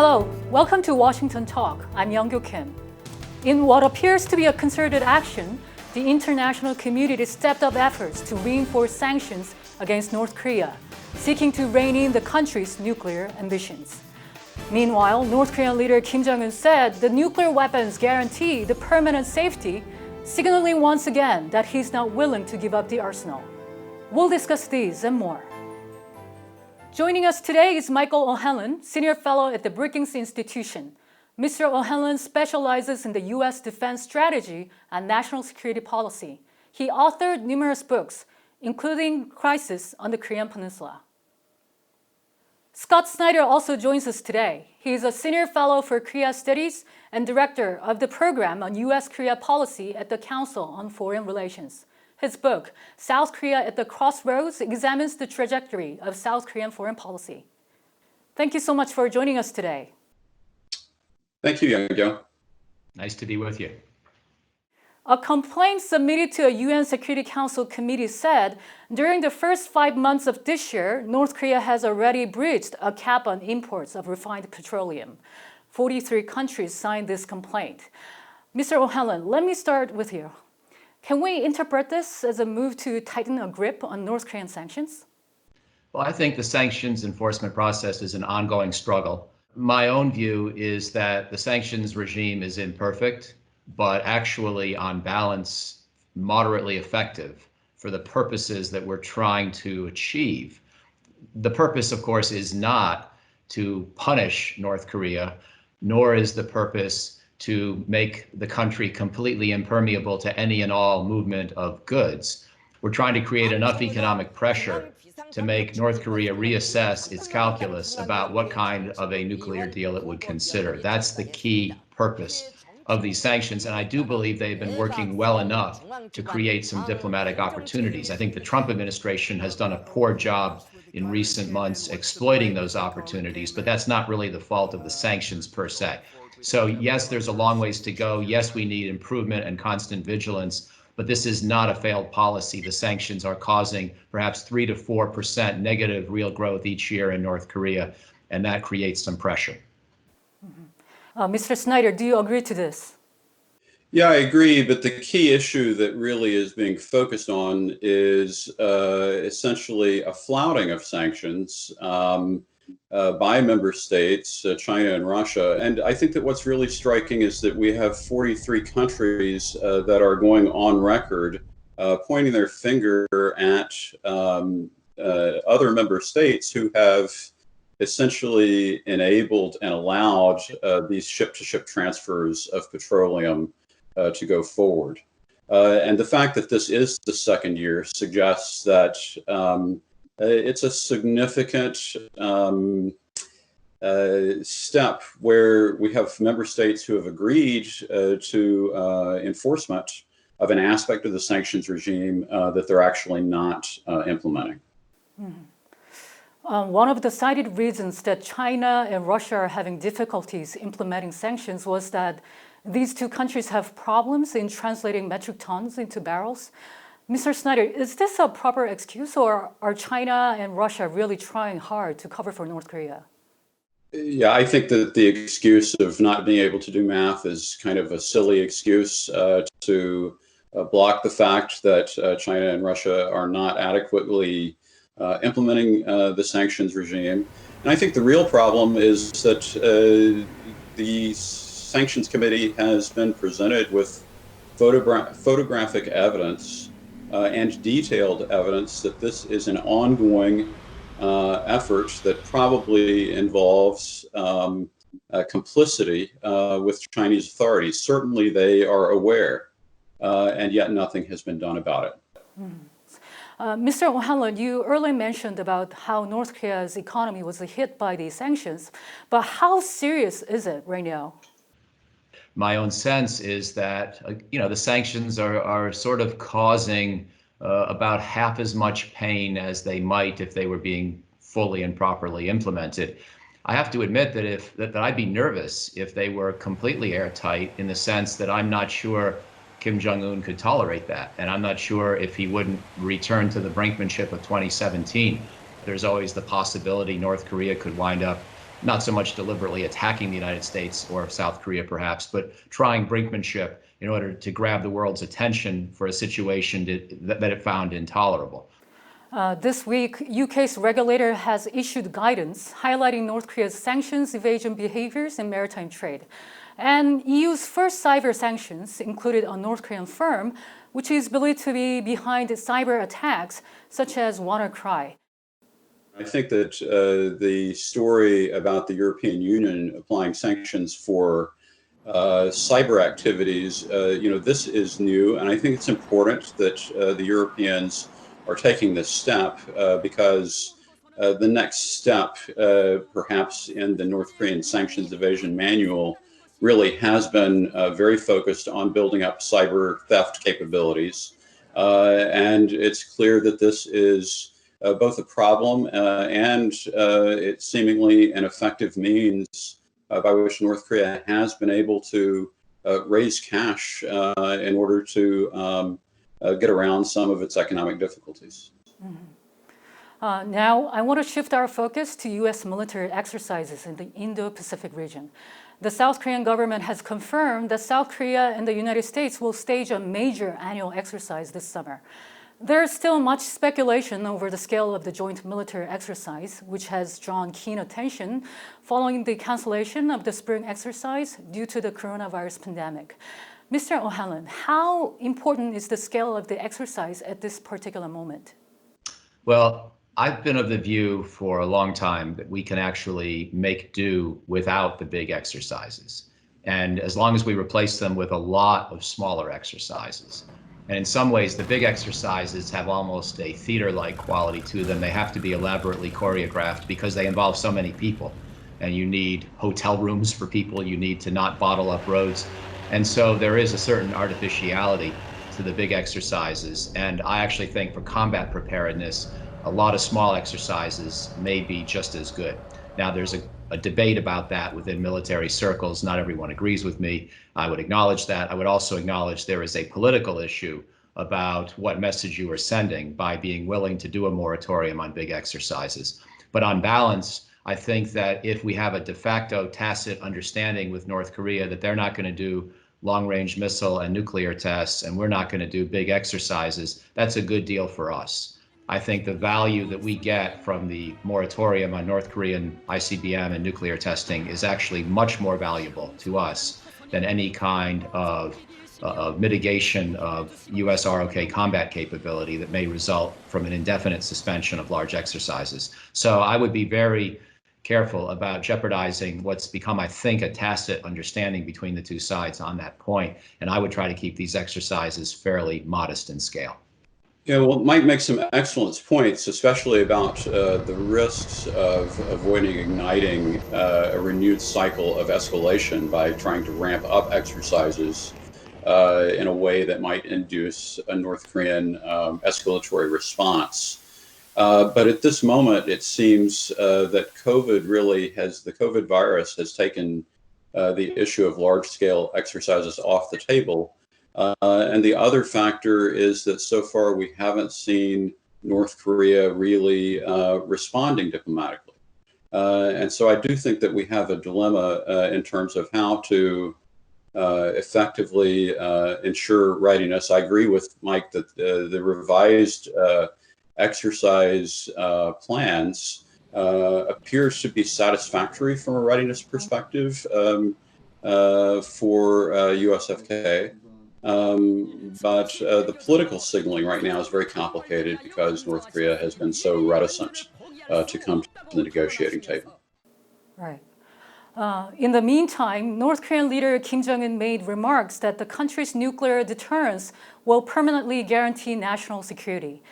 Hello, welcome to Washington Talk. I'm Young-Kyo Kim. In what appears to be a concerted action, the international community stepped up efforts to reinforce sanctions against North Korea, seeking to rein in the country's nuclear ambitions. Meanwhile, North Korean leader Kim Jong-un said the nuclear weapons guarantee the permanent safety, signaling once again that he's not willing to give up the arsenal. We'll discuss these and more. Joining us today is Michael O'Hanlon, Senior Fellow at the Brookings Institution. Mr. O'Hanlon specializes in the U.S. defense strategy and national security policy. He authored numerous books, including Crisis on the Korean Peninsula. Scott Snyder also joins us today. He is a Senior Fellow for Korea Studies and Director of the Program on U.S.-Korea Policy at the Council on Foreign Relations. His book, South Korea at the Crossroads, examines the trajectory of South Korean foreign policy. Thank you so much for joining us today. Thank you, Young-Kyo. Nice to be with you. A complaint submitted to a UN Security Council committee said during the first 5 months of this year, North Korea has already breached a cap on imports of refined petroleum. 43 countries signed this complaint. Mr. O'Hanlon, let me start with you. Can we interpret this as a move to tighten a grip on North Korean sanctions? Well, I think the sanctions enforcement process is an ongoing struggle. My own view is that the sanctions regime is imperfect, but actually, on balance, moderately effective for the purposes that we're trying to achieve. The purpose, of course, is not to punish North Korea, nor is the purpose to make the country completely impermeable to any and all movement of goods. We're trying to create enough economic pressure to make North Korea reassess its calculus about what kind of a nuclear deal it would consider. That's the key purpose of these sanctions, and I do believe they've been working well enough to create some diplomatic opportunities. I think the Trump administration has done a poor job in recent months exploiting those opportunities, but that's not really the fault of the sanctions per se. So yes, there's a long ways to go. Yes, we need improvement and constant vigilance, but this is not a failed policy. The sanctions are causing perhaps 3 to 4% negative real growth each year in North Korea, and that creates some pressure. Mr. Snyder, do you agree to this? Yeah, I agree, but the key issue that really is being focused on is essentially a flouting of sanctions by member states, China and Russia. And I think that what's really striking is that we have 43 countries that are going on record pointing their finger at other member states who have essentially enabled and allowed these ship-to-ship transfers of petroleum to go forward. And the fact that this is the second year suggests that it's a significant step where we have member states who have agreed to enforcement of an aspect of the sanctions regime that they're actually not implementing. One of the cited reasons that China and Russia are having difficulties implementing sanctions was that these two countries have problems in translating metric tons into barrels. Mr. Snyder, is this a proper excuse, or are China and Russia really trying hard to cover for North Korea? Yeah, I think that the excuse of not being able to do math is kind of a silly excuse to block the fact that China and Russia are not adequately implementing the sanctions regime. And I think the real problem is that the Sanctions Committee has been presented with photographic evidence and detailed evidence that this is an ongoing effort that probably involves complicity with Chinese authorities. Certainly they are aware, and yet nothing has been done about it. Mr. O'Hanlon, you earlier mentioned about how North Korea's economy was hit by these sanctions, but how serious is it right now? My own sense is that, the sanctions are sort of causing about half as much pain as they might if they were being fully and properly implemented. I have to admit that I'd be nervous if they were completely airtight, in the sense that I'm not sure Kim Jong-un could tolerate that. And I'm not sure if he wouldn't return to the brinkmanship of 2017. There's always the possibility North Korea could wind up not so much deliberately attacking the United States or South Korea perhaps, but trying brinkmanship in order to grab the world's attention for a situation that it found intolerable. This week, UK's regulator has issued guidance highlighting North Korea's sanctions evasion behaviors in maritime trade. And EU's first cyber sanctions included a North Korean firm, which is believed to be behind cyber attacks such as WannaCry. I think that the story about the European Union applying sanctions for cyber activities, this is new, and I think it's important that the Europeans are taking this step because the next step, perhaps in the North Korean sanctions evasion manual, really has been very focused on building up cyber theft capabilities. And it's clear that this is both a problem and it's seemingly an effective means by which North Korea has been able to raise cash in order to get around some of its economic difficulties. Now, I want to shift our focus to U.S. military exercises in the Indo-Pacific region. The South Korean government has confirmed that South Korea and the United States will stage a major annual exercise this summer. There is still much speculation over the scale of the joint military exercise, which has drawn keen attention following the cancellation of the spring exercise due to the coronavirus pandemic. Mr. O'Hanlon, how important is the scale of the exercise at this particular moment? Well, I've been of the view for a long time that we can actually make do without the big exercises. And as long as we replace them with a lot of smaller exercises. And in some ways, the big exercises have almost a theater-like quality to them. They have to be elaborately choreographed because they involve so many people. And you need hotel rooms for people. You need to not bottle up roads. And so there is a certain artificiality to the big exercises. And I actually think for combat preparedness, a lot of small exercises may be just as good. Now, there's a debate about that within military circles. Not everyone agrees with me. I would acknowledge that. I would also acknowledge there is a political issue about what message you are sending by being willing to do a moratorium on big exercises. But on balance, I think that if we have a de facto tacit understanding with North Korea that they're not going to do long-range missile and nuclear tests and we're not going to do big exercises, that's a good deal for us. I think the value that we get from the moratorium on North Korean ICBM and nuclear testing is actually much more valuable to us than any kind of mitigation of US ROK combat capability that may result from an indefinite suspension of large exercises. So I would be very careful about jeopardizing what's become, I think, a tacit understanding between the two sides on that point. And I would try to keep these exercises fairly modest in scale. Yeah, well, Mike makes some excellent points, especially about the risks of avoiding igniting a renewed cycle of escalation by trying to ramp up exercises in a way that might induce a North Korean escalatory response. But at this moment, it seems that the COVID virus has taken the issue of large-scale exercises off the table. And the other factor is that so far we haven't seen North Korea really responding diplomatically. And so I do think that we have a dilemma in terms of how to effectively ensure readiness. I agree with Mike that the revised exercise plans appears to be satisfactory from a readiness perspective for USFK. But the political signaling right now is very complicated because North Korea has been so reticent to come to the negotiating table. Right. In the meantime, North Korean leader Kim Jong-un made remarks that the country's nuclear deterrence will permanently guarantee national security.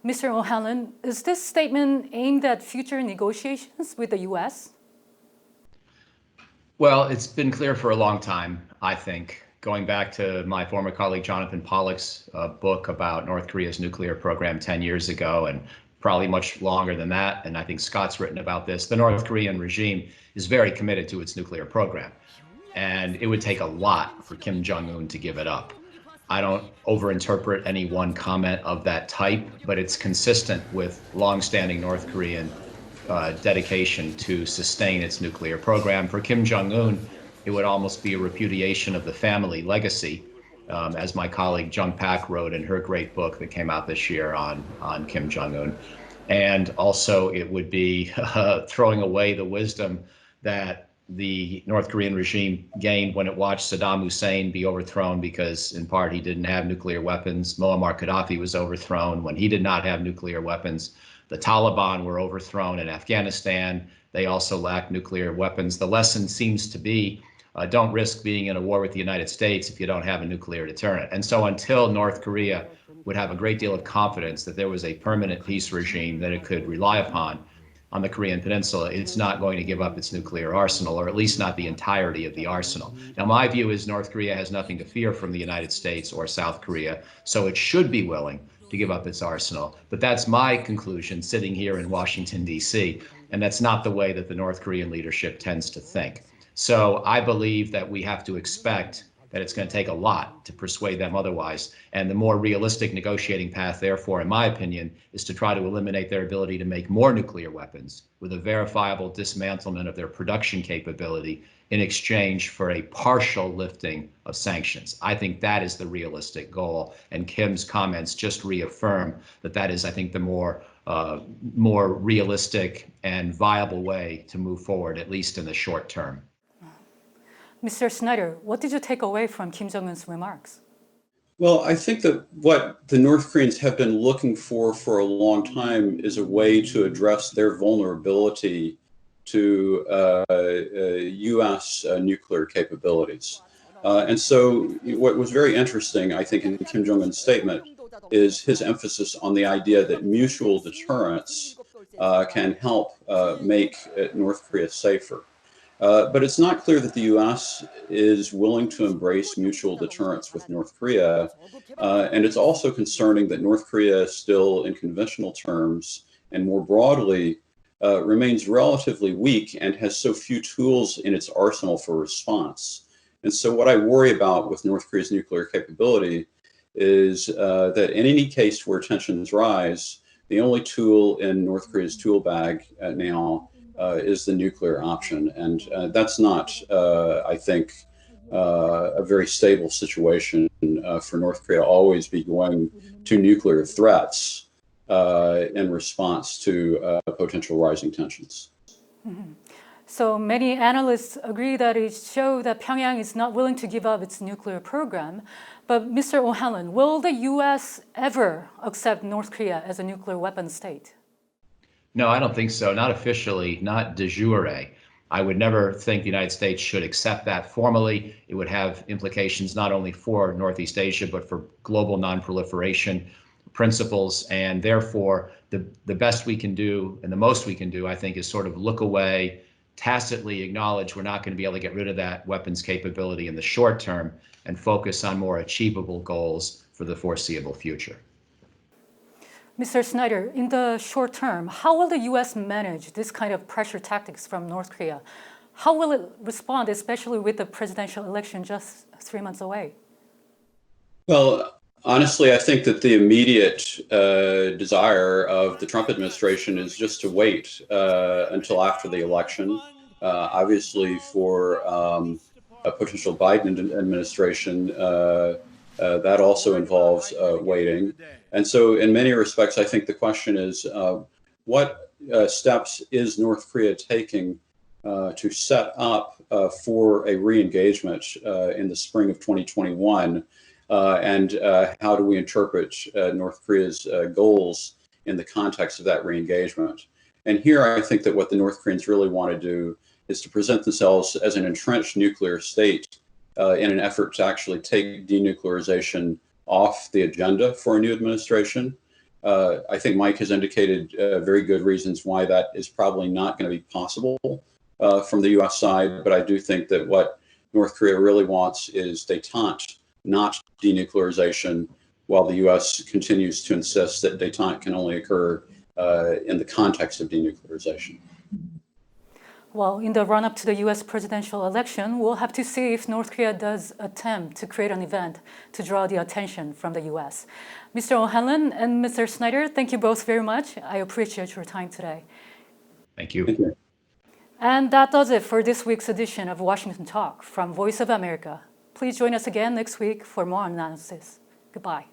Mr. O'Hanlon, is this statement aimed at future negotiations with the U.S.? Well, it's been clear for a long time, I think. Going back to my former colleague Jonathan Pollock's book about North Korea's nuclear program 10 years ago, and probably much longer than that, and I think Scott's written about this, the North Korean regime is very committed to its nuclear program. And it would take a lot for Kim Jong-un to give it up. I don't overinterpret any one comment of that type, but it's consistent with longstanding North Korean dedication to sustain its nuclear program. For Kim Jong-un, it would almost be a repudiation of the family legacy, as my colleague Jung Pak wrote in her great book that came out this year on Kim Jong-un. And also it would be throwing away the wisdom that the North Korean regime gained when it watched Saddam Hussein be overthrown because, in part, he didn't have nuclear weapons. Muammar Gaddafi was overthrown when he did not have nuclear weapons. The Taliban were overthrown in Afghanistan. They also lacked nuclear weapons. The lesson seems to be don't risk being in a war with the United States if you don't have a nuclear deterrent. And so until North Korea would have a great deal of confidence that there was a permanent peace regime that it could rely upon on the Korean Peninsula, it's not going to give up its nuclear arsenal, or at least not the entirety of the arsenal. Now, my view is North Korea has nothing to fear from the United States or South Korea, so it should be willing to give up its arsenal. But that's my conclusion sitting here in Washington, D.C., and that's not the way that the North Korean leadership tends to think. So I believe that we have to expect that it's going to take a lot to persuade them otherwise. And the more realistic negotiating path, therefore, in my opinion, is to try to eliminate their ability to make more nuclear weapons with a verifiable dismantlement of their production capability in exchange for a partial lifting of sanctions. I think that is the realistic goal. And Kim's comments just reaffirm that that is, I think, the more realistic and viable way to move forward, at least in the short term. Mr. Snyder, what did you take away from Kim Jong-un's remarks? Well, I think that what the North Koreans have been looking for a long time is a way to address their vulnerability to U.S. Nuclear capabilities. And so what was very interesting, I think, in Kim Jong-un's statement is his emphasis on the idea that mutual deterrence can help make North Korea safer. But it's not clear that the U.S. is willing to embrace mutual deterrence with North Korea. And it's also concerning that North Korea still, in conventional terms, and more broadly, remains relatively weak and has so few tools in its arsenal for response. And so what I worry about with North Korea's nuclear capability is that in any case where tensions rise, the only tool in North Korea's tool bag now is the nuclear option. And that's not, I think, a very stable situation for North Korea to always be going to nuclear threats in response to potential rising tensions. Mm-hmm. So many analysts agree that it shows that Pyongyang is not willing to give up its nuclear program. But Mr. O'Hanlon, will the U.S. ever accept North Korea as a nuclear weapon state? No, I don't think so. Not officially, not de jure. I would never think the United States should accept that formally. It would have implications not only for Northeast Asia, but for global nonproliferation principles. And therefore, the best we can do and the most we can do, I think, is sort of look away, tacitly acknowledge we're not going to be able to get rid of that weapons capability in the short term and focus on more achievable goals for the foreseeable future. Mr. Snyder, in the short term, how will the U.S. manage this kind of pressure tactics from North Korea? How will it respond, especially with the presidential election just 3 months away? Well, honestly, I think that the immediate desire of the Trump administration is just to wait until after the election. Obviously, for a potential Biden administration, that also involves waiting. And so in many respects, I think the question is, what steps is North Korea taking to set up for a re-engagement in the spring of 2021? And how do we interpret North Korea's goals in the context of that re-engagement? And here I think that what the North Koreans really want to do is to present themselves as an entrenched nuclear state in an effort to actually take denuclearization off the agenda for a new administration. I think Mike has indicated very good reasons why that is probably not going to be possible from the U.S. side, but I do think that what North Korea really wants is détente, not denuclearization, while the U.S. continues to insist that détente can only occur in the context of denuclearization. Well, in the run-up to the U.S. presidential election, we'll have to see if North Korea does attempt to create an event to draw the attention from the U.S. Mr. O'Hanlon and Mr. Snyder, thank you both very much. I appreciate your time today. Thank you. Thank you. And that does it for this week's edition of Washington Talk from Voice of America. Please join us again next week for more analysis. Goodbye.